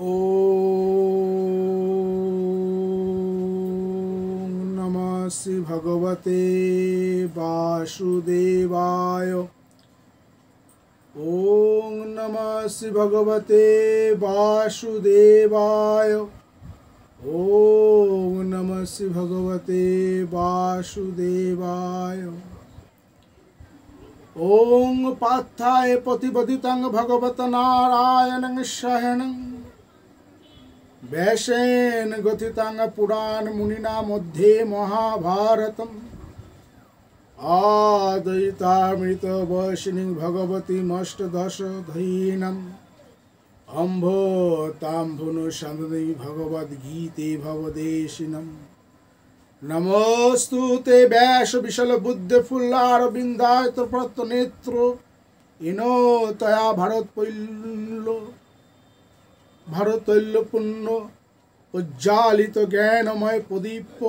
ओम नमः श्री भगवते वासुदेवाय। ओम नमः श्री भगवते वासुदेवाय। ओम नमः श्री भगवते वासुदेवाय। ओम पार्थाय प्रतिपदितं भगवत नारायणं शरणं वैशेन गथितं पुराण मुनिना मध्ये महाभारतम् आदयितामृत वैशिनी भगवती मष्टदशधीनम् अम्भो ताम्भुनु सन्दि भगवद्गीते भवदेशिनम् नमोस्तु ते व्यास विशल बुद्ध फुल्लारविन्दायत प्रत्नेत्रो इनो तया भारतैल्य पुण्य उज्जालित ज्ञानमय प्रदीप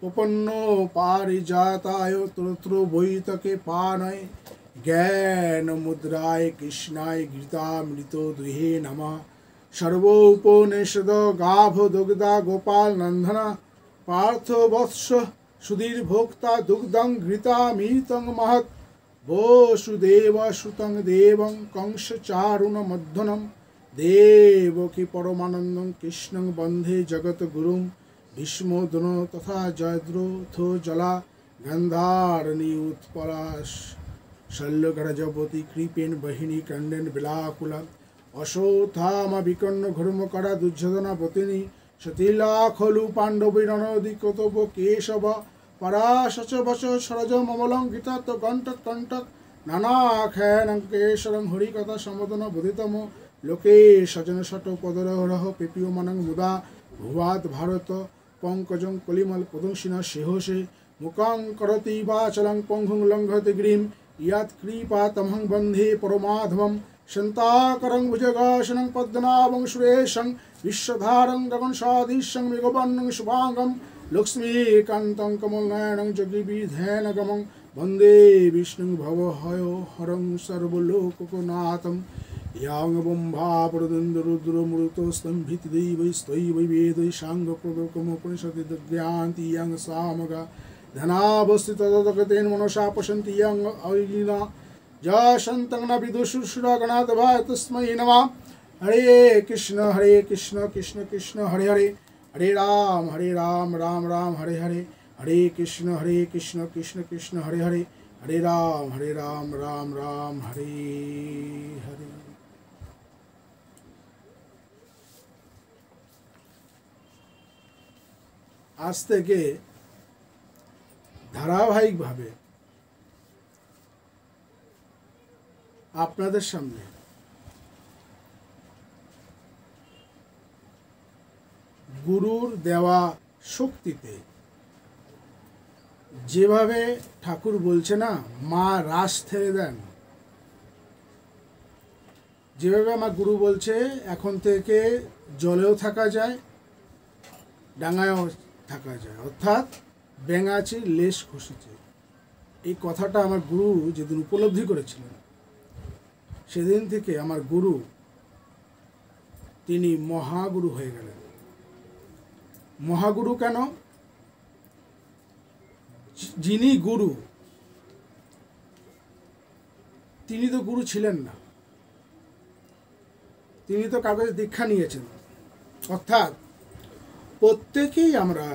उपन्नो पारिजाताय तोत्र वैतके पानय ज्ञान मुद्राय कृष्णाय गीतामृतो दुहे नमः। सर्वोपनिषद गाभ दुग्धा गोपाल नंदना पार्थ वत्स सुधीर भोक्ता दुग्धं घृतामृतं महत् वसुदेव सुतं देवं कंस चारुण मध्यनं देवकी परमानन्दं कृष्णं वन्दे जगद्गुरुं भीष्मोदन तथा जयद्रथो जला गन्धारणी उत्पलाश शल्यगरजपति कृपेन बहिनी कण्डेन बिलाकुला अशोत्थामा विकर्ण घुर्मकरा दुर्योधना पतिनी सतीला खलु पांडवीरनदी कतव केशव पराशच वच सरज ममलं गीता तो कंटक कंटक नानाख्यानं केशरं हरिकथा समदन बुधितम लोके सजन शट पदरह पेपीयमानं मुदा भुवाद भारत पंकजं कलिमल पदंशिना शेहोषे मुखां करति वाचलं पंगुं लंघति गिरिं यत् कृपातमहं वन्दे परमाधवं शन्ताकरं भुजगासनं पद्मनाभं सुरेशं विश्वधारं गगनसादृशं मेघवर्णं शुभांगं लक्ष्मीकान्तं कमलनयनं जगद्विधानगमं वन्दे विष्णुं भवहरं सर्वलोकनाथं यां ब्रह्मापरदन्दरुद्रमृतस्तम्भितदैवैस्त्वयि वेदै साङ्गप्रदोकमुपनिषदि दग्ध्यान्ति यं सामगा धनावस्थिततगतेन मनसा पश्यन्ति यं अयिना जशन्तं न विदुषुषुरगणादभाय तस्मै नमः। हरे कृष्ण कृष्ण कृष्ण हरे हरे हरे राम राम राम हरे हरे हरे कृष्ण कृष्ण कृष्ण हरे हरे हरे राम राम राम हरे हरे। आज থেকে ধারাবাহিকভাবে আপনাদের সামনে গুরুর দেওয়া শক্তিতে যেভাবে ঠাকুর বলছে না মা রাস ছেড়ে দেন, যেভাবে আমার গুরু বলছে এখন থেকে জলেও থাকা যায় ডাঙায়ও থাকা যায়, অর্থাৎ ব্যাঙাচির লেশ খসেছে। এই কথাটা আমার গুরু যেদিন উপলব্ধি করেছিলেন সেদিন থেকে আমার গুরু তিনি মহাগুরু হয়ে গেলেন। মহাগুরু কেন? যিনি গুরু তিনি তো গুরু ছিলেন না, তিনি তো কাগজে দীক্ষা নিয়েছেন। অর্থাৎ প্রত্যেকেই আমরা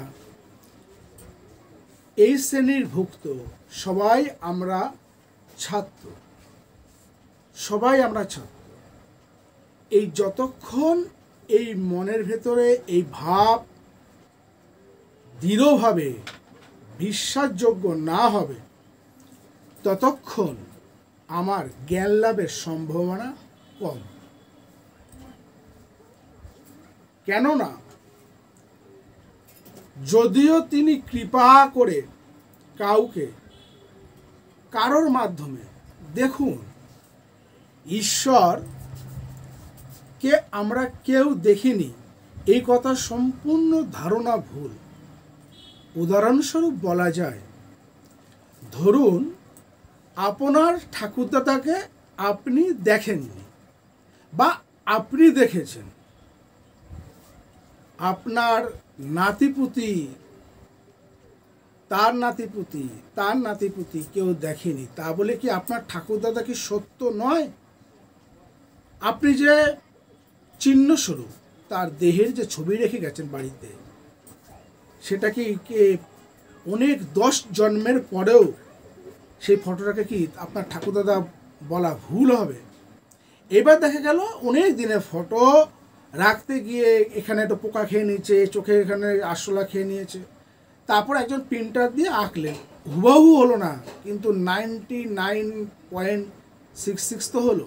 এই শ্রেণীর ভুক্ত, সবাই আমরা ছাত্র, সবাই আমরা ছাত্র। এই যতক্ষণ এই মনের ভেতরে এই ভাব দৃঢ়ভাবে বিশ্বাসযোগ্য না হবে ততক্ষণ আমার জ্ঞান লাভের সম্ভাবনা কম। কেননা যদিও তিনি কৃপা করে কাউকে কারোর মাধ্যমে, দেখুন ঈশ্বরকে আমরা কেউ দেখিনি এই কথা সম্পূর্ণ ধারণা ভুল। উদাহরণস্বরূপ বলা যায়, ধরুন আপনার ঠাকুরদাদাকে আপনি দেখেননি বা আপনি দেখেছেন, আপনার নাতিপুতি, তার নাতিপুতি, তার নাতিপুতি কেউ দেখেনি, তা বলে কি আপনার ঠাকুরদাদা কি সত্য নয়? আপনি যে চিহ্নস্বরূপ তার দেহের যে ছবি রেখে গেছেন বাড়িতে, সেটা কি অনেক 10 জন্মের পরেও সেই ফটোটাকে কি আপনার ঠাকুরদাদা বলা ভুল হবে? এবার দেখা গেল অনেক দিনের ফটো রাখতে গিয়ে এখানে একটু পোকা খেয়ে নিয়েছে, চোখে এখানে আরশোলা খেয়ে নিয়েছে, তারপর একজন প্রিন্টার দিয়ে আঁকলেন, হুবাহু হলো না, কিন্তু 99.66 তো হলো।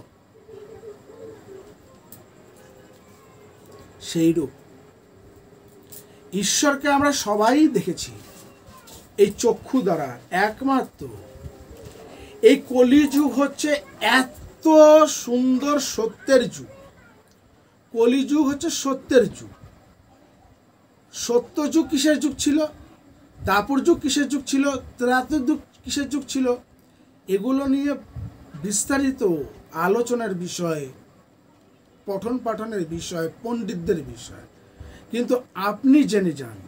সেইরূপ ঈশ্বরকে আমরা সবাই দেখেছি এই চক্ষু দ্বারা একমাত্র। এই কলিযুগ হচ্ছে এত সুন্দর সত্যের যুগ। কলিযুগ হচ্ছে সত্যের যুগ। সত্য যুগ কিসের যুগ ছিল? দাপর যুগ কিসের যুগ ছিল? ত্রেতা যুগ কিসের যুগ ছিল? এগুলো নিয়ে বিস্তারিত আলোচনার বিষয়, পঠন পাঠনের বিষয়, পণ্ডিতদের বিষয়। কিন্তু আপনি জেনে যান,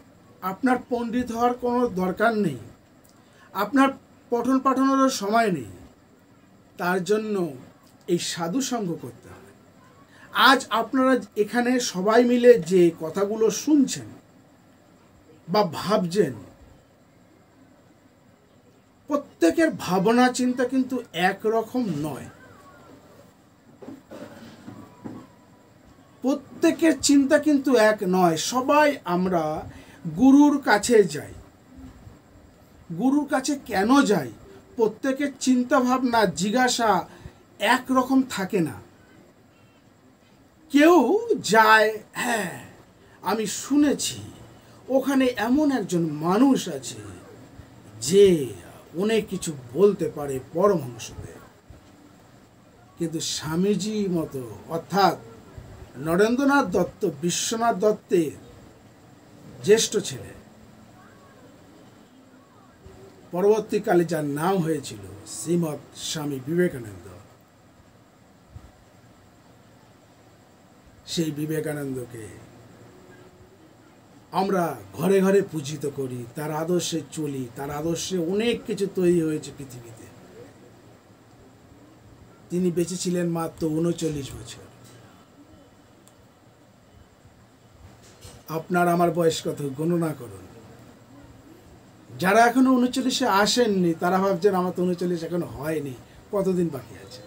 আপনার পণ্ডিত হওয়ার কোনো দরকার নেই, আপনার পঠন পাঠনেরও সময় নেই, তার জন্য এই সাধু সঙ্গ করতে হয়। আজ আপনারা এখানে সবাই মিলে যে কথাগুলো শুনছেন বা ভাবছেন, প্রত্যেকের ভাবনা চিন্তা কিন্তু একরকম নয়। প্রত্যেকের চিন্তা কিন্তু এক নয়। সবাই আমরা গুরুর কাছে যাই। গুরুর কাছে কেন যাই? প্রত্যেকের চিন্তা ভাবনা, জিজ্ঞাসা একরকম থাকে না। কেউ যায়, হ্যাঁ আমি শুনেছি ওখানে এমন একজন মানুষ আছে যে অনেক কিছু বলতে পারে পরমহংসদের। কিন্তু স্বামীজি মতো, অর্থাৎ নরেন্দ্রনাথ দত্ত, বিশ্বনাথ দত্তের জ্যেষ্ঠ ছেলে, পরবর্তীকালে যার নাম হয়েছিল শ্রীমৎ স্বামী বিবেকানন্দ, সেই বিবেকানন্দকে আমরা ঘরে ঘরে পূজিত করি, তার আদর্শে চলি, তার আদর্শে অনেক কিছু তৈরি হয়েছে পৃথিবীতে। তিনি বেঁচে ছিলেন মাত্র 39 বছর। আপনার আমার বয়স কত গণনা করুন। যারা এখনো 39-এ আসেননি তারা ভাবছেন আমার তো 39 এখনো হয়নি, কতদিন বাকি আছে,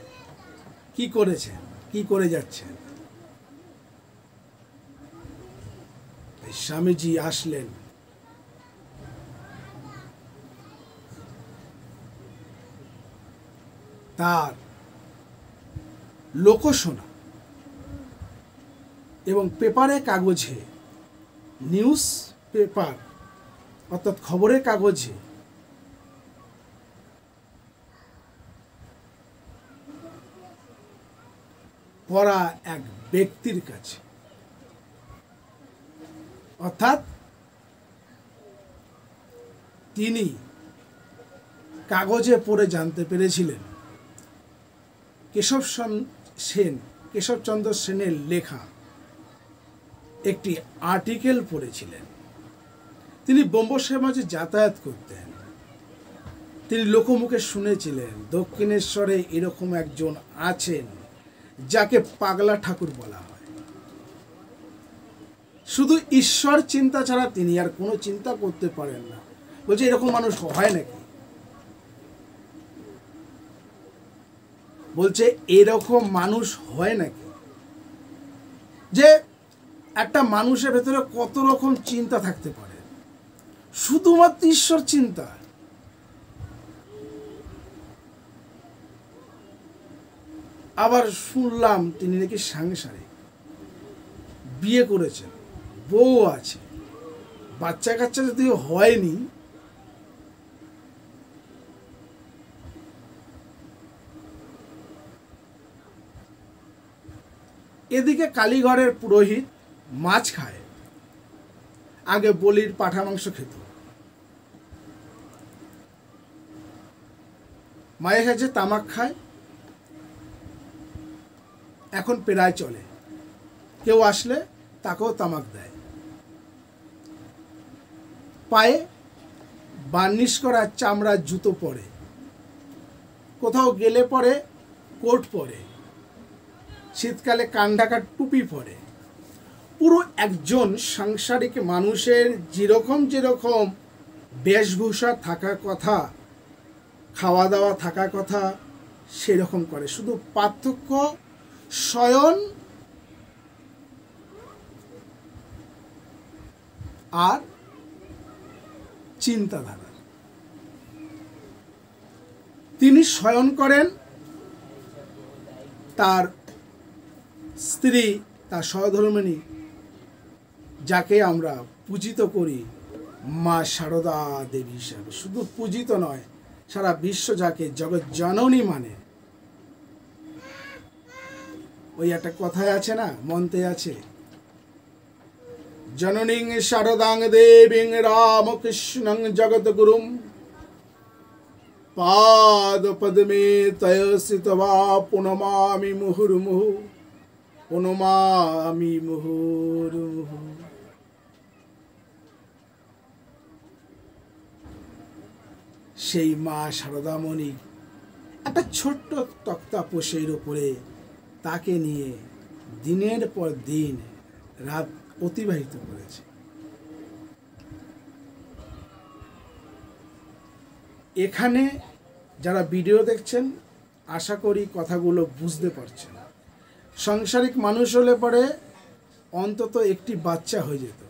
কি করেছেন, কি করে যাচ্ছেন। স্বামীজি আসলেন, তার লোকশোনা এবং পেপারে কাগজে, নিউজ পেপার অর্থাৎ খবরের কাগজে পড়া এক ব্যক্তির কাছে, অর্থাৎ তিনি কাগজে পড়ে জানতে পেরেছিলেন কেশবচন্দ্র সেনের লেখা একটি আর্টিকেল পড়েছিলেন। তিনি বোম্বে সমাজে যাতায়াত করতেন। তিনি লোকমুখে শুনেছিলেন দক্ষিণেশ্বরে এরকম একজন আছেন যাকে পাগলা ঠাকুর বলা হয়। শুধু ঈশ্বর চিন্তা ছাড়া তিনি আর কোনো চিন্তা করতে পারেন না। বলছে এরকম মানুষ হয় নাকি? বলছে এরকম মানুষ হয় নাকি? যে একটা মানুষের ভেতরে কত রকম চিন্তা থাকতে পারে, শুধুমাত্র ঈশ্বর চিন্তা। আবার শুনলাম তিনি নাকি সাংসারিক, বিয়ে করেছেন, বউ আছে, বাচ্চা কাচ্চা যদি হয়নি, এদিকে কালীঘরের পুরোহিত মাছ খায়, আগে বলির পাঁঠা মাংস খেত, মায়ের কাছে তামাক খায়, এখন প্রায় চলে, কেউ আসলে তাকেও তামাক দেয়। পায়ে বার্নিশ করা চামড়ার জুতো পরে, কোথাও গেলে পরে কোট পরে, শীতকালে কান ঢাকার টুপি পরে। পুরো একজন সাংসারিক মানুষের যেরকম যেরকম বেশভূষা থাকা কথা, খাওয়া দাওয়া থাকা কথা, সেরকম করে। শুধু পার্থক্য শয়ন আর চিন্তাধারা। তিনি শয়ন করেন, তার স্ত্রী, তার সহধর্মিণী, যাকে আমরা পূজিত করি মা শারদা দেবী হিসাবে। শুধু পূজিত নয়, সারা বিশ্ব যাকে জগৎ জননী মানে। ওই একটা কথায় আছে না, মন্ত্রে আছে, জননীং শারদাং দেবীং রামকৃষ্ণং জগদ্গুরুম পাদ পদ্মে তয়সিতবা পুনমামি মুহুর্মুহু, পুনমামি মুহুর্মুহু। সেই মা শারদামণি একটা ছোট্ট তক্তাপোষের উপরে তাকে নিয়ে দিনের পর দিন রাত অতিবাহিত করেছে। এখানে যারা ভিডিও দেখছেন, আশা করি কথাগুলো বুঝতে পারছেন। সাংসারিক মানুষ হলে পরে অন্তত একটি বাচ্চা হয়ে যেত।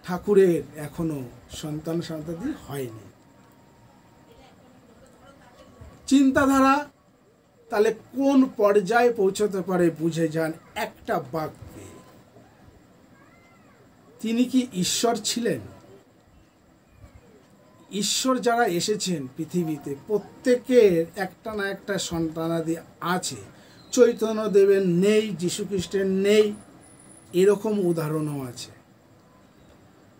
ঠাকুরের এখনো সন্তান সন্ততি হয়নি। চিন্তাধারা তাহলে কোন পর্যায়ে পৌঁছতে পারে বুঝে যান একটা বাক্যে। তিনি কি ঈশ্বর ছিলেন? ঈশ্বর যারা এসেছেন পৃথিবীতে, প্রত্যেকের একটা না একটা সন্তানাদি আছে। চৈতন্যদেবের নেই, যীশুখ্রিস্টের নেই, এরকম উদাহরণও আছে।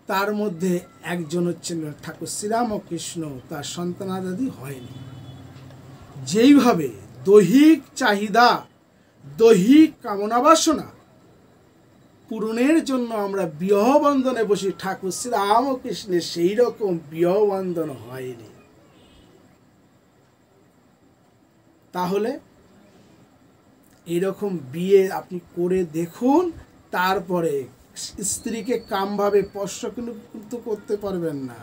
তার মধ্যে একজন হচ্ছেন ঠাকুর শ্রীরামকৃষ্ণ, তার সন্তানাদি হয়নি। যেইভাবে দৈহিক চাহিদা, দৈহিক কামনা বাসনা পূরণের জন্য আমরা বিবাহ বন্ধনে বসি, ঠাকুর শ্রীরামকৃষ্ণের সেই রকম বিবাহ বন্ধন হয়নি। তাহলে এরকম বিয়ে আপনি করে দেখুন, তারপরে স্ত্রীকে কামভাবে স্পর্শ কিন্তু করতে পারবেন না,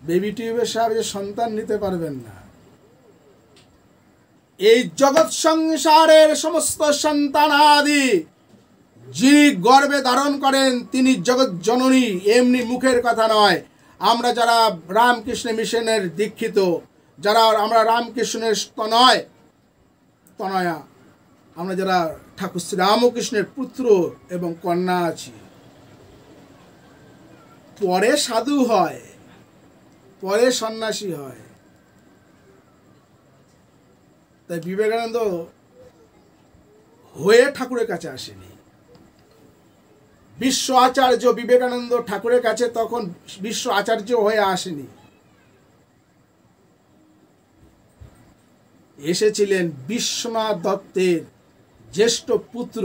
বেবি টিউবের সাহায্যে সন্তান নিতে পারবেন না। এই জগৎ সংসারের সমস্ত সন্তানাদি যিনি গর্ভে ধারণ করেন তিনি জগৎ জননী, এমনি মুখের কথা নয়। আমরা যারা রামকৃষ্ণ মিশনের দীক্ষিত, যারা আমরা রামকৃষ্ণের তনয়া, আমরা যারা ঠাকুর শ্রী রামকৃষ্ণের পুত্র এবং কন্যা আছি, পরে সাধু হয়, পরে সন্ন্যাসী হয়। তাই বিবেকানন্দ হয়ে ঠাকুরের কাছে আসেনি। বিশ্ব আচার্য বিবেকানন্দ ঠাকুরের কাছে তখন বিশ্ব আচার্য হয়ে আসেনি, এসেছিলেন বিশ্বনাথ দত্তের জ্যেষ্ঠ পুত্র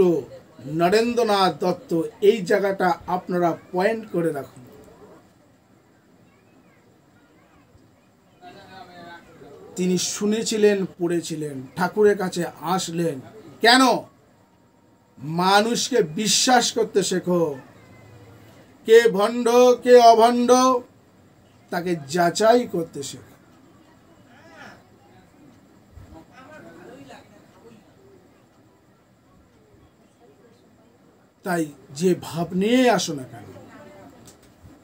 নরেন্দ্রনাথ দত্ত। এই জায়গাটা আপনারা পয়েন্ট করে রাখুন। তিনি শুনেছিলেন, পড়েছিলেন, ঠাকুরের কাছে আসলেন। কেন? মানুষকে বিশ্বাস করতে শেখো, কে ভণ্ড কে অভণ্ড তাকে যাচাই করতে শেখো। তাই যে ভাব নিয়ে আসো না কেন,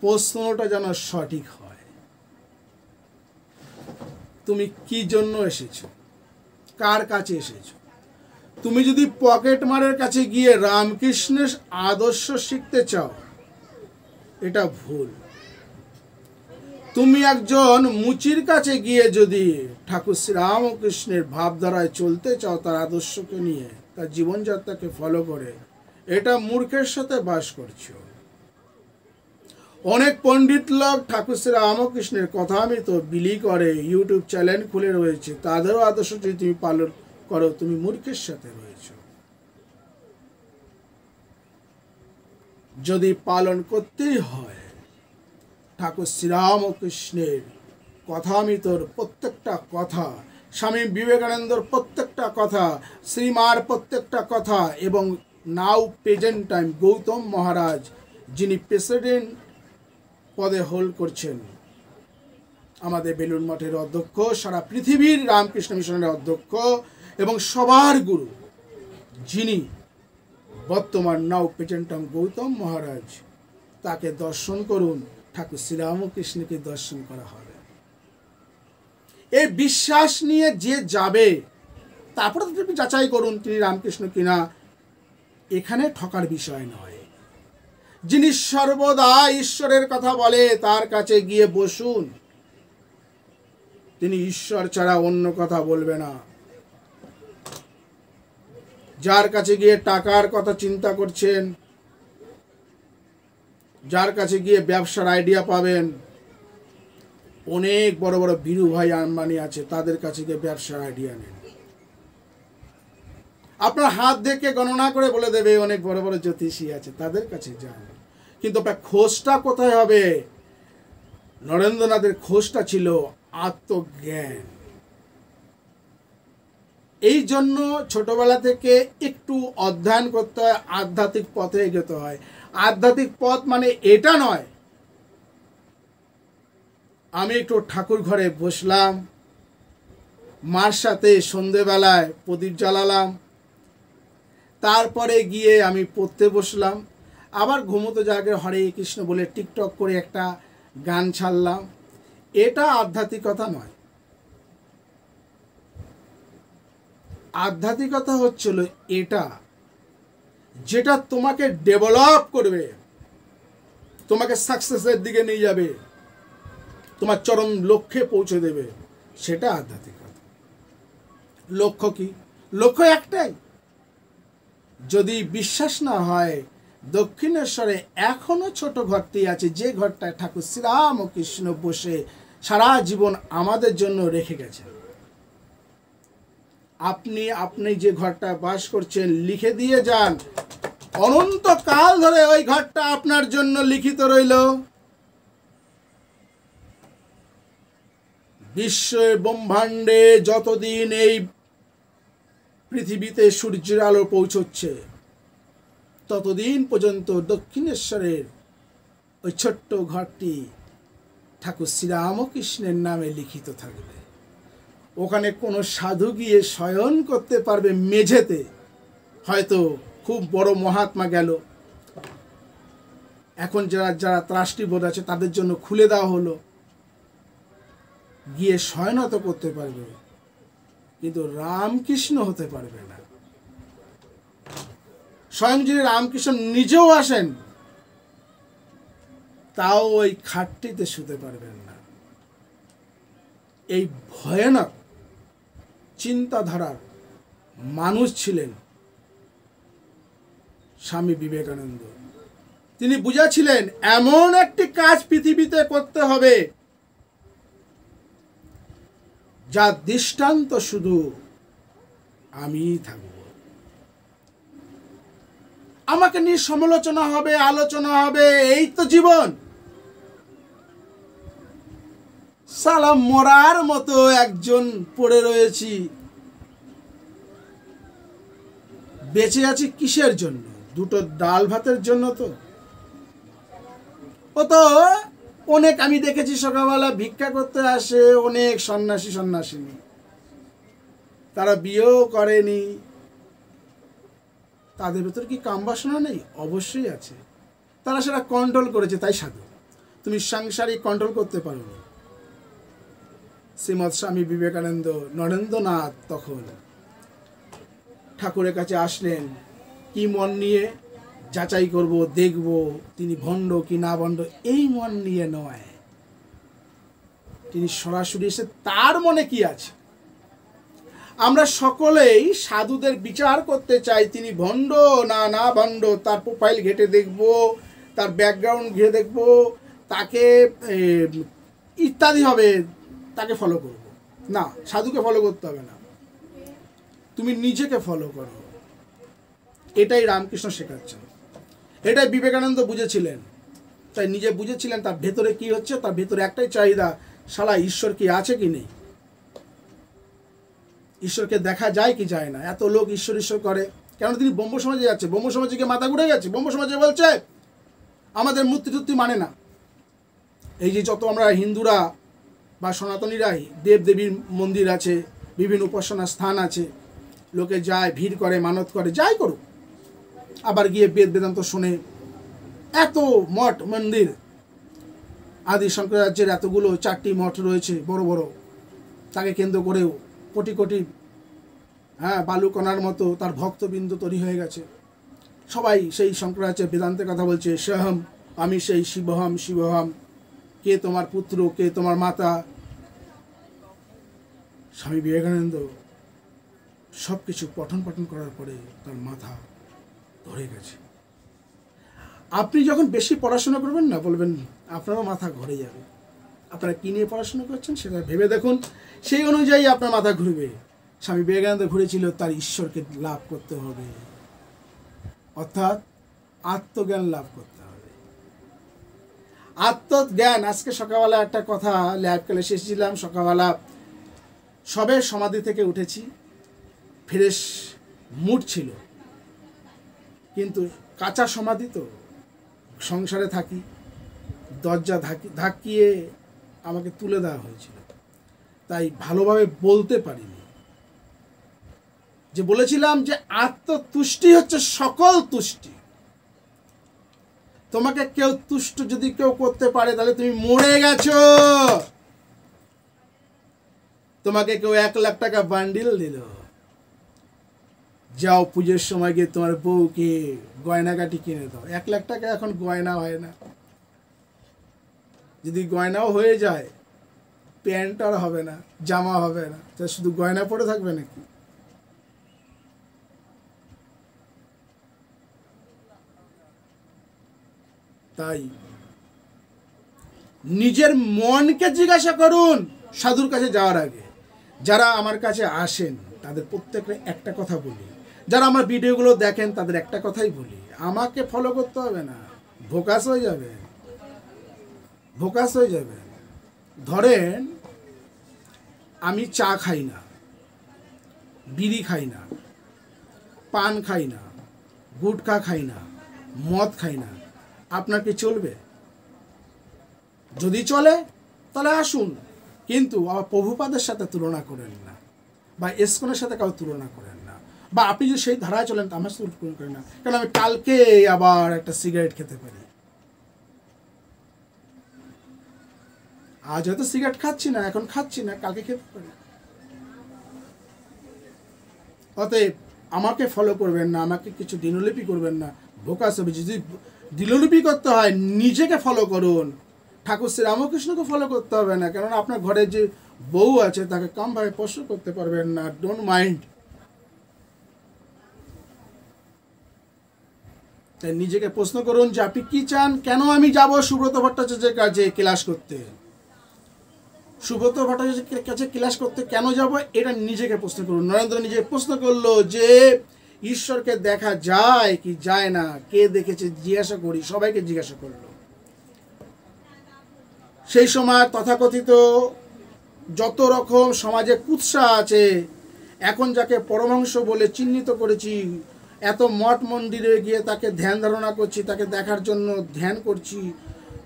প্রশ্নটা যেন সঠিক হয়। তুমি কি জন্য এসেছো, কার কাছে এসেছো? তুমি যদি পকেট মারের কাছে গিয়ে রামকৃষ্ণের আদর্শ শিখতে চাও, এটা ভুল। তুমি একজন মুচির কাছে গিয়ে যদি ঠাকুর শ্রী রামকৃষ্ণের ভাবধারায় চলতে চাও, তার আদর্শকে নিয়ে, তার জীবনযাত্রাকে ফলো করে, এটা মূর্খের সাথে বাস করছো। অনেক পণ্ডিত লোক ঠাকুর শ্রী রামকৃষ্ণের কথা আমি তো বিলি করে, ইউটিউব চ্যানেল খুলে রয়েছে, তাদেরও আদর্শ যদি তুমি পালন করো, তুমি মূর্খের সাথে রয়েছ। যদি পালন করতেই হয়, ঠাকুর শ্রীরামকৃষ্ণের কথামৃতর প্রত্যেকটা কথা, স্বামী বিবেকানন্দর প্রত্যেকটা কথা, শ্রীমার প্রত্যেকটা কথা, এবং নাও প্রেজেন্ট টাইম গৌতম মহারাজ যিনি প্রেসিডেন্ট পদে হোল্ড করছেন, আমাদের বেলুড় মঠের অধ্যক্ষ, সারা পৃথিবীর রামকৃষ্ণ মিশনের অধ্যক্ষ এবং সবার গুরু, যিনি বর্তমান নাও প্রেজেন্ট টাইম গৌতম মহারাজ, তাকে দর্শন করুন, ঠাকুর শ্রীরামকৃষ্ণকে দর্শন করা হবে। এই বিশ্বাস নিয়ে যে যাবে, তারপরে আপনি যাচাই করুন তিনি রামকৃষ্ণ কিনা, এখানে ঠকার বিষয় নয়। যিনি সর্বদা ঈশ্বরের কথা বলে তার কাছে গিয়ে বসুন, তিনি ঈশ্বর ছাড়া অন্য কথা বলবে না। যার কাছে গিয়ে টাকার কথা চিন্তা করছেন, যার কাছে গিয়ে ব্যবসার আইডিয়া পাবেন, অনেক বড় বড় বীরু ভাই আম্বানি আছে, তাদের কাছে গিয়ে ব্যবসার আইডিয়া নেন। আপনার হাত দেখে গণনা করে বলে দেবে, অনেক বড় বড় জ্যোতিষী আছে, তাদের কাছে যান। কিন্তু আপনার খোঁজটা কোথায় হবে? নরেন্দ্রনাথের খোঁজটা ছিল আত্মজ্ঞান। এই জন্য ছোটবেলা থেকে একটু অধ্যয়ন করতে হয়, আধ্যাত্মিক পথে এগোতে হয়। আধ্যাত্মিক পথ মানে এটা নয় আমি একটু ঠাকুর ঘরে বসলাম, মার সাথে সন্ধেবেলায় প্রদীপ জ্বালালাম, তারপরে গিয়ে আমি পড়তে বসলাম, আবার ঘুমোতে জাগে হরে কৃষ্ণ বলে টিকটক করে একটা গান ছাড়লাম। এটা আধ্যাত্মিকতা নয়। আধ্যাত্মিকতা হচ্ছিল এটা, যেটা তোমাকে ডেভেলপ করবে, তোমাকে সাকসেসের দিকে নিয়ে যাবে, তোমার চরম লক্ষ্যে পৌঁছে দেবে, সেটা আধ্যাত্মিকতা। লক্ষ্য কি? লক্ষ্য একটাই। যদি বিশ্বাস না হয়, দক্ষিণেশ্বরে এখনো ছোট ঘরটি আছে, যে ঘরটায় ঠাকুর শ্রীরামকৃষ্ণ বসে সারা জীবন আমাদের জন্য রেখে গেছেন। আপনি যে ঘরটা বাস করছেন, লিখে দিয়ে যান, অনন্তকাল ধরে ওই ঘরটা আপনার জন্য লিখিত রইল। বিশ্বের ব্রহ্মাণ্ডে যতদিন এই পৃথিবীতে সূর্যের আলো পৌঁছচ্ছে, ততদিন পর্যন্ত দক্ষিণেশ্বরের ওই ছোট্ট ঘরটি ঠাকুর শ্রীরামকৃষ্ণের নামে লিখিত থাকবে। ওখানে কোনো সাধু গিয়ে শয়ন করতে পারবে মেঝেতে, হয়তো খুব বড় মহাত্মা গেল, এখন যারা ত্রাষ্টি বোধ আছে তাদের জন্য খুলে দেওয়া হলো, গিয়ে শয়নত করতে পারবে, কিন্তু রামকৃষ্ণ হতে পারবে না। স্বয়ং যিনি রামকৃষ্ণ নিজেও আসেন, তাও ওই খাটটিতে শুতে পারবেন না। এই ভয়ানক চিন্তাধারার মানুষ ছিলেন স্বামী বিবেকানন্দ। তিনি বুঝেছিলেন এমন একটি কাজ পৃথিবীতে করতে হবে যার দৃষ্টান্ত শুধু আমিই থাকব। আমাকে নিয়ে সমালোচনা হবে, আলোচনা হবে, এই তো জীবন। সালা মরার মতো একজন পড়ে রয়েছি, বেঁচে আছি কিসের জন্য? দুটো ডাল ভাতের জন্য তো? ও তো অনেক, আমি দেখেছি সকালবেলা ভিক্ষা করতে আসে অনেক সন্ন্যাসী সন্ন্যাসিনী, তারা বিয়েও করেনি, তাদের ভেতর কি কামবাসনা নেই? অবশ্যই আছে। তারা সেটা কন্ট্রোল করেছে, তাই সাধু। তুমি সাংসারিক কন্ট্রোল করতে পারো না। শ্রীমৎ স্বামী বিবেকানন্দ, নরেন্দ্রনাথ তখন ঠাকুরের কাছে আসলেন, কি মন নিয়ে যাচাই করব, দেখব তিনি ভণ্ড কি না ভণ্ড, এই মন নিয়ে নয়। তিনি সরাসরি এসে তার মনে কি আছে। আমরা সকলেই সাধুদের বিচার করতে চাই, তিনি ভণ্ড না ভণ্ড, তার প্রোফাইল ঘেটে দেখব, তার ব্যাকগ্রাউন্ড ঘিরে দেখব, তাকে ইত্যাদি হবে, তাকে ফলো করব না। সাধুকে ফলো করতে হবে না, তুমি নিজেকে ফলো করো। এটাই রামকৃষ্ণ শেখাচ্ছেন। এটাই বিবেকানন্দ বুঝেছিলেন। তাই নিজে বুঝেছিলেন তার ভেতরে কি হচ্ছে, তার ভেতরে একটাই চাহিদা, শালা ঈশ্বর কি আছে কি নেই, ঈশ্বরকে দেখা যায় কি যায় না। এত লোক ঈশ্বর ঈশ্বর করে কেন? তিনি ব্রহ্ম সমাজে যাচ্ছে, ব্রহ্ম সমাজে গিয়ে মাথা ঘুরে গেছে। ব্রহ্ম সমাজে বলছে আমাদের মূর্তি টুর্তি মানে না। এই যে যত আমরা হিন্দুরা বা সনাতনীরাই দেবদেবীর মন্দির আছে, বিভিন্ন উপাসনা স্থান আছে, লোকে যায়, ভিড় করে, মানত করে, যাই করুক, আবার গিয়ে বেদ বেদান্ত শোনে। এত মঠ মন্দির, আদি শঙ্করাচার্যের এতগুলো 4টি মঠ রয়েছে বড় বড়, তাকে কেন্দ্র করেও কোটি কোটি বালুকণার মতো তার ভক্তবৃন্দ তৈরি হয়ে গেছে। সবাই সেই শঙ্করাচার্য বেদান্তের কথা বলছে, সহম, আমি সেই শিবহম শিবহম, কে তোমার পুত্র, কে তোমার মাতা। স্বামী বিবেকানন্দ সব কিছু পঠন পাঠন করার পরে তার মাথা ধরে গেছে। আপনি যখন বেশি পড়াশোনা করবেন না, বলবেন আপনারও মাথা ঘুরে যাবে। আপনারা কী নিয়ে পড়াশোনা করছেন সেটা ভেবে দেখুন, সেই অনুযায়ী আপনার মাথা ঘুরবে। স্বামী বিবেকানন্দ ঘুরেছিল তার ঈশ্বরকে লাভ করতে হবে, অর্থাৎ আত্মজ্ঞান লাভ করতে হবে। আত্মজ্ঞান, আজকে সকালবেলা একটা কথা লাইভ কলে এসেছিলাম, সকালবেলা সবে সমাধি থেকে উঠেছি, ফ্রেশ মুড ছিল, কিন্তু কাঁচা সমাধি তো, সংসারে থাকি, দরজা ধাক্কিয়ে আমাকে তুলে দেওয়া হয়েছিল, তাই ভালোভাবে বলতে পারিনি। যে বলেছিলাম যে আত্মতুষ্টি হচ্ছে সকল তুষ্টি। তোমাকে কেউ তুষ্ট যদি কেউ করতে পারে তাহলে তুমি মরে গেছো। তোমাকে কেউ 1 লাখ টাকা বান্ডিল দিল, যাও পুজোর সময় গিয়ে তোমার বউকে গয়নাগাটি কিনে দাও। 1 লাখ টাকা এখন গয়না হয় না, যদি গয়নাও হয়ে যায় প্যান্ট আর হবে না, জামা হবে না, তা শুধু গয়না পরে থাকবে নাকি? তাই নিজের মনকে জিজ্ঞাসা করুন সাধুর কাছে যাওয়ার আগে। যারা আমার কাছে আসেন তাদের প্রত্যেকের একটা কথা বলি, যারা আমার ভিডিওগুলো দেখেন তাদের একটা কথাই বলি, আমাকে ফলো করতে হবে না, ভোকাস হয়ে যাবে, ভোকাস হয়ে যাবে। ধরেন আমি চা খাই না, বিড়ি খাই না, পান খাই না, গুটখা খাই না, মদ খাই না, আপনার কি চলবে? যদি চলে তাহলে আসুন, কিন্তু আবার প্রভুপাদের সাথে তুলনা করেন না, বা ইসকনের সাথে কাউ তুলনা করেন না, বা আপনি যদি সেই ধারায় চলেন তো আমার সাথে তুলনা করেন না, কারণ আমি কালকে আবার একটা সিগারেট খেতে পারি। আজ হয়তো সিগারেট খাচ্ছি না, এখন খাচ্ছি না, কালকে খেতে পারি। অতএব আমাকে ফলো করবেন না, আমাকে কিছু দিনলিপি করবেন না, ভোকাস হবে। যদি দিনলিপি করতে হয় নিজেকে ফলো করুন, ঠাকুর শ্রী রামকৃষ্ণকে ফলো করতে হবে না, কেননা আপনার ঘরে যে বউ আছে তাকে কমভাবে স্পর্শ করতে পারবেন না, ডোন্ট মাইন্ড। তাই নিজেকে প্রশ্ন করুন যে আপনি কি চান। কেন আমি যাব সুব্রত ভট্টাচার্যের কাছে ক্লাস করতে? সুব্রত ভট্টাচার্যের কাছে ক্লাস করতে কেন যাব, এটা নিজেকে প্রশ্ন করুন। নরেন্দ্র নিজেকে প্রশ্ন করলো যে ঈশ্বরকে দেখা যায় কি যায় না, কে দেখেছে জিজ্ঞাসা করি, সবাইকে জিজ্ঞাসা করলো। সেই সময় তথাকথিত যত রকম সমাজে কুৎসা আছে, এখন যাকে পরমহংস বলে চিহ্নিত করেছি, এত মঠ মন্দিরে গিয়ে তাকে ধ্যান ধারণা করছি, তাকে দেখার জন্য ধ্যান করছি,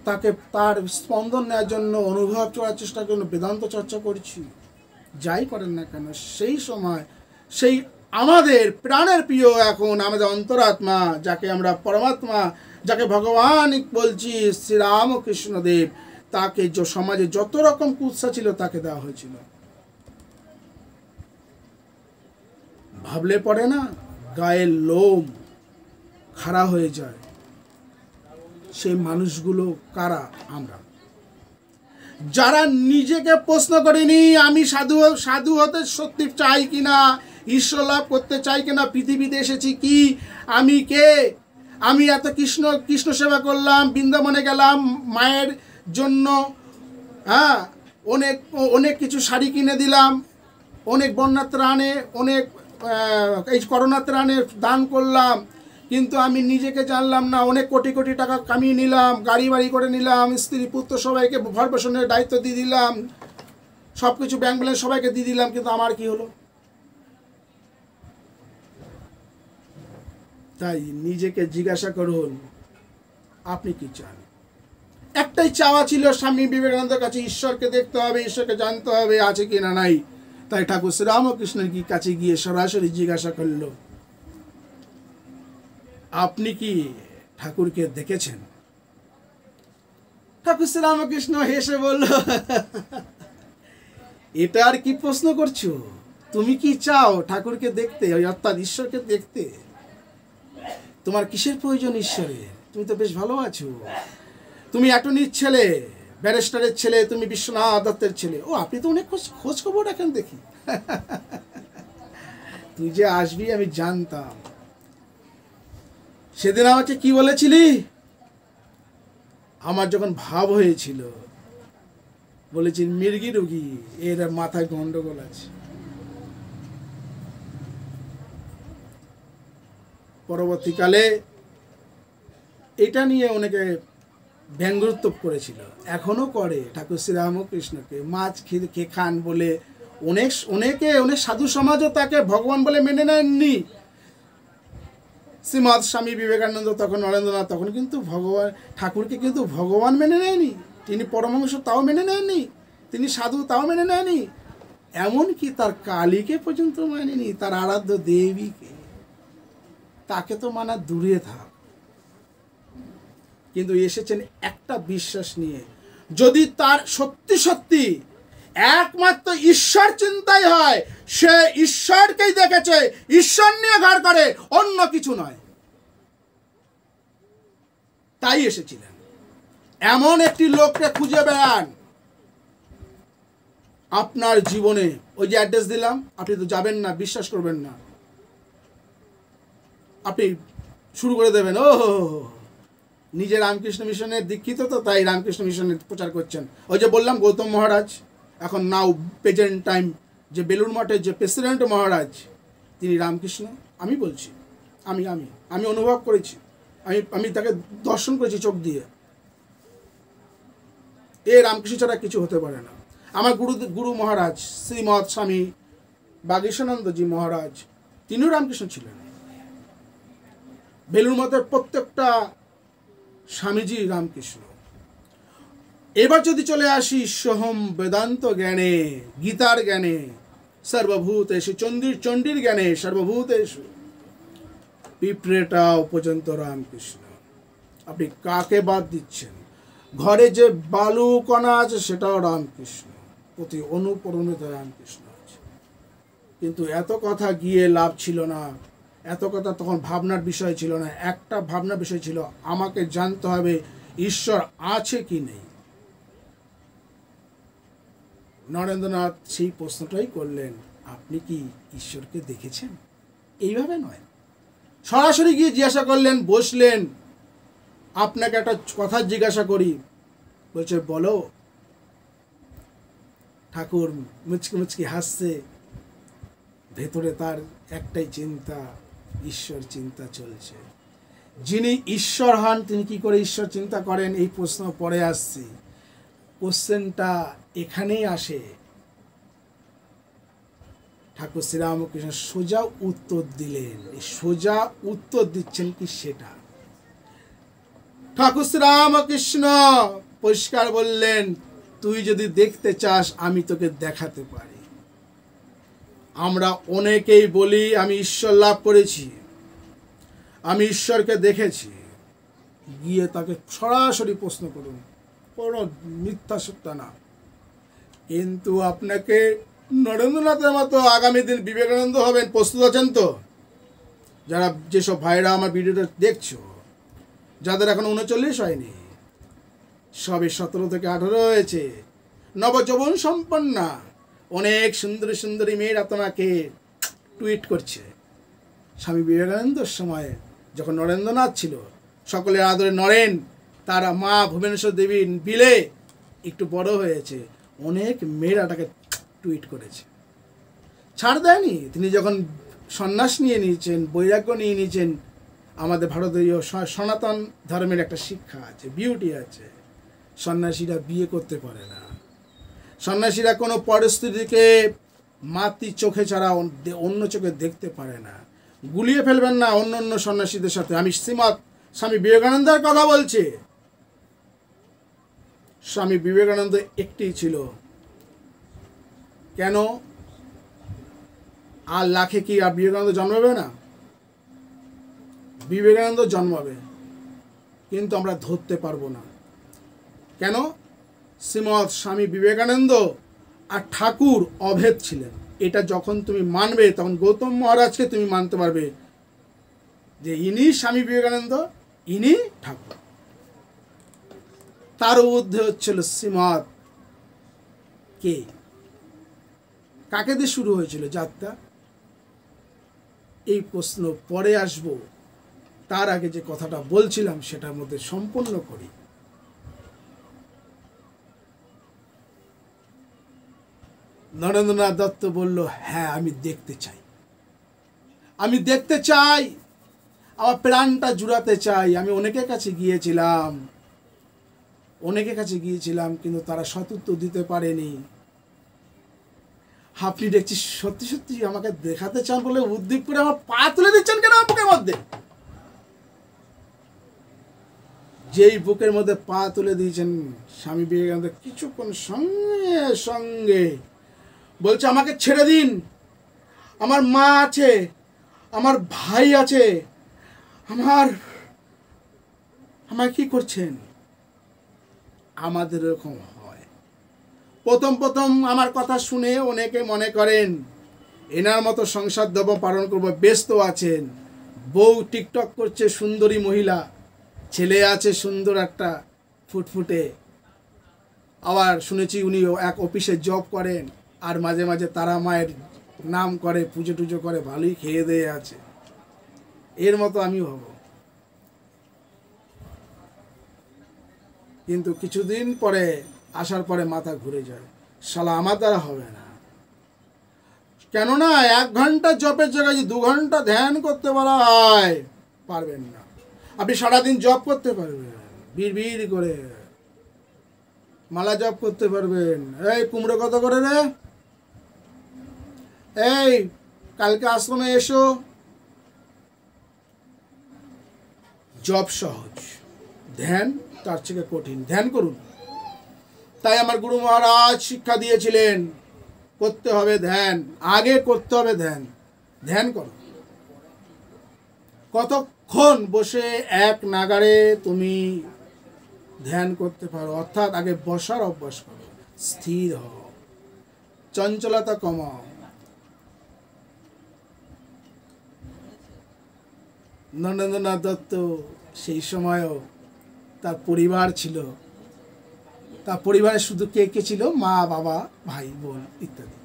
তাকে তার স্পন্দন নেওয়ার জন্য অনুভব করার চেষ্টার জন্য বেদান্ত চর্চা করছি, যাই করেন না কেন, সেই সময় সেই আমাদের প্রাণের প্রিয়, এখন আমাদের অন্তরাত্মা, যাকে আমরা পরমাত্মা, যাকে ভগবান বলছি শ্রীরামকৃষ্ণদেব, তাকে সমাজে যত রকম কুৎসা ছিল তাকে দেওয়া হয়েছিল। ভাবলে পড়ে না, গায়ের লোম খাড়া হয়ে যায়। সেই মানুষগুলো কারা? আমরা, যারা নিজেকে প্রশ্ন করিনি আমি সাধু হতে সত্যি চাই কিনা, ঈশ্বর লাভ করতে চাই কিনা, পৃথিবীতে এসেছি কি, আমি কে, আমি এত কৃষ্ণ সেবা করলাম, বৃন্দাবনে গেলাম মায়ের জন্য, অনেক কিছু শাড়ি কিনে দিলাম, অনেক বন্যার ত্রাণে, অনেক এই করোনা ত্রাণে দান করলাম, কিন্তু আমি নিজেকে জানলাম না, অনেক কোটি কোটি টাকা কামিয়ে নিলাম, গাড়ি বাড়ি করে নিলাম, স্ত্রী পুত্র সবাইকে ভর পোষণের দায়িত্ব দিয়ে দিলাম, সব কিছু ব্যাংক ব্যালেন্স সবাইকে দিয়ে দিলাম, কিন্তু আমার কি হলো? তাই নিজেকে জিজ্ঞাসা করুন, আপনি কি চান? একটাই চাওয়া ছিল স্বামী বিবেকানন্দের কাছে, ঈশ্বরকে দেখতে হবে, ঈশ্বরকে জানতে হবে আছে কি না নাই। তাই ঠাকুর শ্রীরামকৃষ্ণের কাছে গিয়ে সরাসরি জিজ্ঞাসা করল, আপনি কি ঠাকুরকে দেখেছেন? ঠাকুর শ্রীরামকৃষ্ণ হেসে বলল, এটা আর কি প্রশ্ন করছো? তুমি কি চাও ঠাকুরকে দেখতে, অর্থাৎ ঈশ্বরকে দেখতে? তোমার কিসের প্রয়োজন ঈশ্বরের? তুমি তো বেশ ভালো আছো, তুমি অ্যাটর্নির ছেলে, ব্যারিস্টারের ছেলে, তুমি বিশ্বনাথ দত্তের ছেলে। ও, আপনি তো অনেক খোঁজ খবর রাখেন দেখি। তুই যে আসবি আমি জানতাম। সেদিন আমাকে কি বলেছিলি? আমার যখন ভাব হয়েছিল বলেছি মির্গি রোগী, এর মাথায় গন্ডগোল আছে। পরবর্তীকালে এটা নিয়ে অনেকে ব্যঙ্গোত্তপ করেছিল, এখনো করে ঠাকুর শ্রীরামকৃষ্ণকে মাছ খেয়ে খান বলে। অনেকে সাধু সমাজও তাকে ভগবান বলে মেনে নেননি। শ্রীমৎ স্বামী বিবেকানন্দ, তখন নরেন্দ্রনাথ, তখন কিন্তু ভগবান ঠাকুরকে কিন্তু ভগবান মেনে নেয়নি, তিনি পরমহংস তাও মেনে নেয়নি, তিনি সাধু তাও মেনে নেয়নি, এমনকি তার কালীকে পর্যন্ত মানেনি, তার আরাধ্য দেবীকে। তাকে তো মানা দূরে থাক। কিন্তু এসেছেন একটা বিশ্বাস নিয়ে, যদি তার সত্যি সত্যি একমাত্র ঈশ্বর চিন্তাই হয়, সে ঈশ্বরকেই দেখেছে, ঈশ্বর নিয়ে ঘর করে, অন্য কিছু নয়। তাই এসেছিলেন। এমন একটি লোককে খুঁজে বেড়ান আপনার জীবনে। ওই যে অ্যাড্রেস দিলাম, আপনি তো যাবেন না, বিশ্বাস করবেন না, আপনি শুরু করে দেবেন, ও নিজে রামকৃষ্ণ মিশনের দীক্ষিত, তো তাই রামকৃষ্ণ মিশনের প্রচার করছেন। ওই যে বললাম গৌতম মহারাজ, এখন নাও প্রেজেন্ট টাইম যে বেলুড় মঠের যে প্রেসিডেন্ট মহারাজ, তিনি রামকৃষ্ণ। আমি বলছি, আমি আমি আমি অনুভব করেছি, আমি তাকে দর্শন করেছি চোখ দিয়ে। এ রামকৃষ্ণ ছাড়া কিছু হতে পারে না। আমার গুরু মহারাজ শ্রীমৎ স্বামী বাগীশানন্দজি মহারাজ, তিনিও রামকৃষ্ণ ছিলেন। বেলুড় মঠের প্রত্যেকটা স্বামীজি রামকৃষ্ণ। এবার যদি চলে আসি সোহম বেদান্ত জ্ঞানে, গীতার জ্ঞানে, সর্বভূতেষু চণ্ডীর জ্ঞানে সর্বভূতেষু, পিঁপড়েটাও পর্যন্ত রামকৃষ্ণ। আপনি কাকে বাদ দিচ্ছেন? ঘরে যে বালু কণা আছে সেটাও রামকৃষ্ণ, প্রতি অনুপরণিত রামকৃষ্ণ আছে। কিন্তু এত কথা গিয়ে লাভ ছিল না, এত কথা তখন ভাবনার বিষয় ছিল না। একটা ভাবনার বিষয় ছিল, আমাকে জানতে হবে ঈশ্বর আছে কি নেই। নরেন্দ্রনাথ সেই প্রশ্নটাই করলেন, আপনি কি ঈশ্বরকে দেখেছেন? এইভাবে নয়, সরাসরি গিয়ে জিজ্ঞাসা করলেন, বসলেন, আপনাকে একটা কথা জিজ্ঞাসা করি। বলছে, বলো। ঠাকুর মুচকি মুচকি হাসছে, ভেতরে তার একটাই চিন্তা, ঈশ্বর চিন্তা চলছে। যিনি ঈশ্বর হন তিনি কি করে ঈশ্বর চিন্তা করেন? এই প্রশ্ন পরে আসছে। কোশ্চেনটা এখানেই আসে। ঠাকুর শ্রীরামকৃষ্ণ সোজা উত্তর দিলেন। সোজা উত্তর দিচ্ছেন কি সেটা ঠাকুর শ্রীরামকৃষ্ণ পরিষ্কার বললেন, তুই যদি দেখতে চাস আমি তোকে দেখাতে পারি। আমরা অনেকেই বলি আমি ঈশ্বর লাভ করেছি, আমি ঈশ্বরকে দেখেছি। গিয়ে তাকে সরাসরি প্রশ্ন করুন, কোনো মিথ্যা সত্য না। কিন্তু আপনাকে নরেন্দ্রনাথের মতো আগামী দিন বিবেকানন্দ হবেন, প্রস্তুত আছেন তো? যারা যেসব ভাইরা আমার ভিডিওটা দেখছো, যাদের এখন 39 হয়নি, সবে 17 থেকে 18 হয়েছে, নবযৌবন সম্পন্না অনেক সুন্দরী সুন্দরী মেয়েরা তোমাকে টুইট করছে। স্বামী বিবেকানন্দর সময় যখন নরেন্দ্রনাথ ছিল, সকলের আদরে নরেন, তার মা ভুবনেশ্বর দেবী বিলে একটু বড় হয়েছে, অনেক মেয়েরা তাকে টুইট করেছে। ছাড় দেয়নি। তিনি যখন সন্ন্যাস নিয়ে নিয়েছেন, বৈরাগ্য নিয়ে নিয়েছেন, আমাদের ভারতীয় সনাতন ধর্মের একটা শিক্ষা আছে, বিউটি আছে। সন্ন্যাসীরা বিয়ে করতে পারে না, সন্ন্যাসীরা কোনো পরিস্থিতিকে মাতৃ চোখে ছাড়া অন্য চোখে দেখতে পারে না। গুলিয়ে ফেলবেন না অন্য অন্য সন্ন্যাসীদের সাথে। আমি শ্রীমৎ স্বামী বিবেকানন্দের কথা বলছি। স্বামী বিবেকানন্দ একটি ছিল, কেন আর লাখে কি আর বিবেকানন্দ জন্মাবে না? বিবেকানন্দ জন্মাবে, কিন্তু আমরা ধরতে পারবো না। কেন? শ্রীমৎ স্বামী বিবেকানন্দ আর ঠাকুর অভেদ ছিলেন। এটা যখন তুমি মানবে তখন গৌতম মহারাজকে তুমি মানতে পারবে যে ইনি স্বামী বিবেকানন্দ, ইনি ঠাকুর। তার ঊর্ধ্বে হচ্ছিল শ্রীমৎ কে, কাকে দিয়ে শুরু হয়েছিল যাত্রা? এই প্রশ্ন পরে আসবো, তার আগে যে কথাটা বলছিলাম সেটার মধ্যে সম্পূর্ণ করি। নরেন্দ্রনাথ দত্ত বলল, হ্যাঁ আমি দেখতে চাই, আমি দেখতে চাই, আমার প্রাণটা জুড়াতে চাই। আমি অনেকের কাছে গিয়েছিলাম, কিন্তু তারা সদুত্তর দিতে পারেনি। আপনি দেখছি সত্যি সত্যি আমাকে দেখাতে চান বলে উদ্দীপ করে আমার পা তুলে দিচ্ছেন কেন বুকের মধ্যে? যেই বুকের মধ্যে পা তুলে দিয়েছেন স্বামী বিবেকানন্দ কিছুক্ষণ সঙ্গে সঙ্গে বলছে, আমাকে ছেড়ে দিন, আমার মা আছে, আমার ভাই আছে, আমার কি করছেন? আমাদের এরকম হয়। প্রথম আমার কথা শুনে অনেকে মনে করেন এনার মতো সংসার দেব পালন করবো, ব্যস্ত আছেন। বউ টিকটক করছে, সুন্দরী মহিলা, ছেলে আছে সুন্দর একটা ফুটফুটে। আবার শুনেছি উনি এক অফিসে জব করেন, আর মাঝে মাঝে তারা মায়ের নাম করে, পুজো টুজো করে, ভালোই খেয়ে দিয়ে আছে। এর মতো আমিও হব। কিন্তু কিছুদিন পরে আসার পরে মাথা ঘুরে যায়, শালা আমার দ্বারা হবে না। কেননা 1 ঘন্টা জপের জায়গায় 2 ঘন্টা ধ্যান করতে বলা হয়, পারবেন না। আপনি সারাদিন জপ করতে পারবেন, বিড় করে মালা জপ করতে পারবেন। এই কুমড়ো কত করে রে? এই কালকে আশ্রমে এসো। জপ সহজ, ধ্যান তার থেকে কঠিন। ধ্যান করুন। তাই আমার গুরু মহারাজ শিক্ষা দিয়েছিলেন, করতে হবে ধ্যান, আগে করতে হবে ধ্যান। ধ্যান করো। কতক্ষণ বসে এক নাগারে তুমি ধ্যান করতে পারো, অর্থাৎ আগে বসার অভ্যাস করো, স্থির হও, চঞ্চলতা কমাও। নরেন্দ্রনাথ দত্ত সেই সময়ও তার পরিবার ছিল। তার পরিবারে শুধু কে কে ছিল? মা, বাবা, ভাই, বোন ইত্যাদি।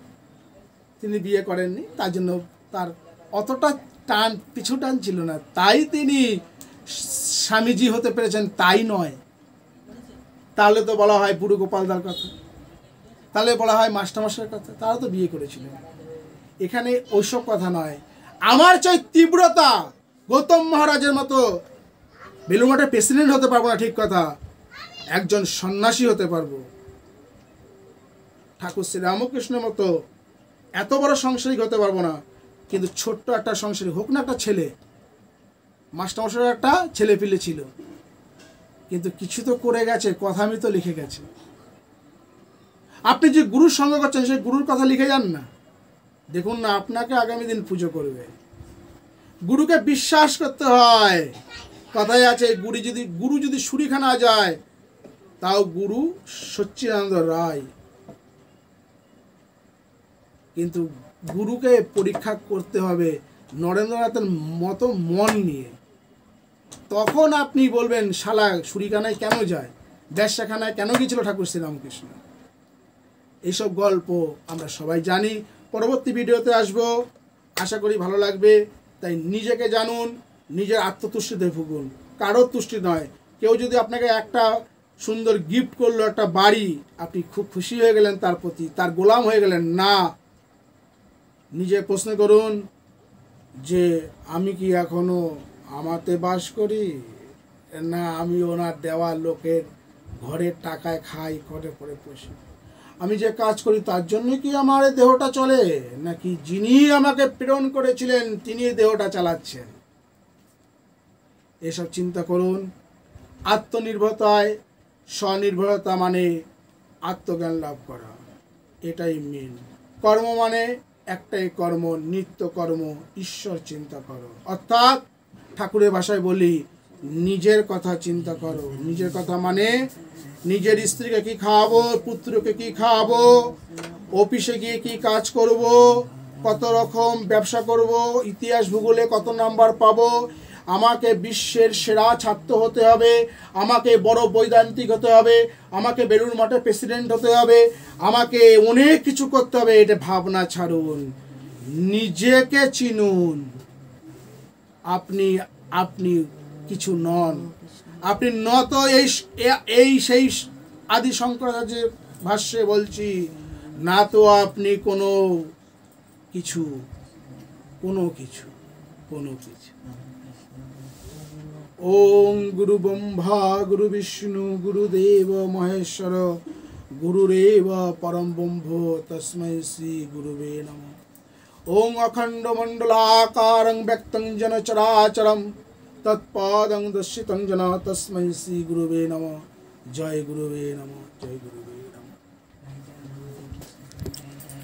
তিনি বিয়ে করেননি, তার জন্য তার অতটা পিছু টান ছিল না। তাই তিনি স্বামীজি হতে পেরেছেন তাই নয়। তাহলে তো বলা হয় বুড়ো গোপালদার কথা, তাহলে বলা হয় মাস্টারমশাইয়ের কথা, তারা তো বিয়ে করেছিলেন। এখানে ওইসব কথা নয়। আমার চাই তীব্রতা। গৌতম মহারাজের মতো বেলুমাঠে প্রেসিডেন্ট হতে পারবো না, ঠিক কথা, একজন সন্ন্যাসী হতে পারবো। ঠাকুর শ্রী রামকৃষ্ণের মতো এত বড় সংসারিক হতে পারবো না, কিন্তু ছোট্ট একটা সংসারিক হোক না। একটা ছেলে, মাস্টারমশাইয়ের একটা ছেলে পিলে ছিল, কিন্তু কিছু তো করে গেছে, কথা আমি তো লিখে গেছে। আপনি যে গুরুর সঙ্গ করছেন সেই গুরুর কথা লিখে যান না, দেখুন না আপনাকে আগামী দিন পুজো করবে। গুরুকে বিশ্বাস করতে হয়। কথায় আছে গুরু যদি সুরিখানা যায়, তাও গুরু সচ্চিদানন্দ রায়। কিন্তু গুরুকে পরীক্ষা করতে হবে নরেন্দ্রনাথের মতো মন নিয়ে। তখন আপনি বলবেন, শালা সুরিখানায় কেন যায়, ব্যবসাখানায় কেন গিয়েছিল ঠাকুর শ্রীরামকৃষ্ণ। এইসব গল্প আমরা সবাই জানি। পরবর্তী ভিডিওতে আসব, আশা করি ভালো লাগবে। তাই নিজেকে জানুন, নিজের আত্মতুষ্টিতে ভুগুন, কারোর তুষ্টি নয়। কেউ যদি আপনাকে একটা সুন্দর গিফট করলো, একটা বাড়ি, আপনি খুব খুশি হয়ে গেলেন তার প্রতি, তার গোলাম হয়ে গেলেন না। নিজে প্রশ্ন করুন যে আমি কি এখনো আমাতে বাস করি, না আমি ওনার দেওয়া লোকের ঘরের টাকায় খাই, করে করে পুষি? আমি যে কাজ করি তার জন্য কি আমার এই দেহটা চলে, নাকি যিনি আমাকে প্রেরণ করেছিলেন তিনি এই দেহটা চালাচ্ছেন? এসব চিন্তা করুন। আত্মনির্ভরতায় স্বনির্ভরতা মানে আত্মজ্ঞান লাভ করা, এটাই মেন। কর্ম মানে একটাই কর্ম, নিত্য কর্ম, ঈশ্বর চিন্তা করো। অর্থাৎ ঠাকুরের ভাষায় বলি, নিজের কথা চিন্তা করো। নিজের কথা মানে নিজের স্ত্রীকে কি খাওয়াবো, পুত্রকে কি খাওয়াবো, অফিসে গিয়ে কি কাজ করব, কত রকম ব্যবসা করব, ইতিহাস ভূগোলে কত নাম্বার পাবো, আমাকে বিশ্বের সেরা ছাত্র হতে হবে, আমাকে বড় বৈদান্তিক হতে হবে, আমাকে বেলুড় মঠে প্রেসিডেন্ট হতে হবে, আমাকে অনেক কিছু করতে হবে। এটা ভাবনা ছাড়ুন, নিজেকে চিনুন। আপনি আপনি কিছু নন। আপনি নত এই সেই আদি শঙ্করাচার্যের ভাষ্যে বলছি, না তো আপনি কোনো কিছু, কোনো কিছু, কোনো কিছু। ওম গুরু ব্রহ্মা গুরু বিষ্ণু গুরুদেব মহেশ্বর গুরুরেব পরম ব্রহ্ম তস্मै শ্রী গুরুবে নমঃ। ওং অখণ্ড মণ্ডলাকারং ব্যক্তং জন চরাচরম তৎপদং দর্শিতং জন তস্मै শ্রী গুরুবে নমঃ। জয় গুরুবে নমঃ, জয় গুরুবে।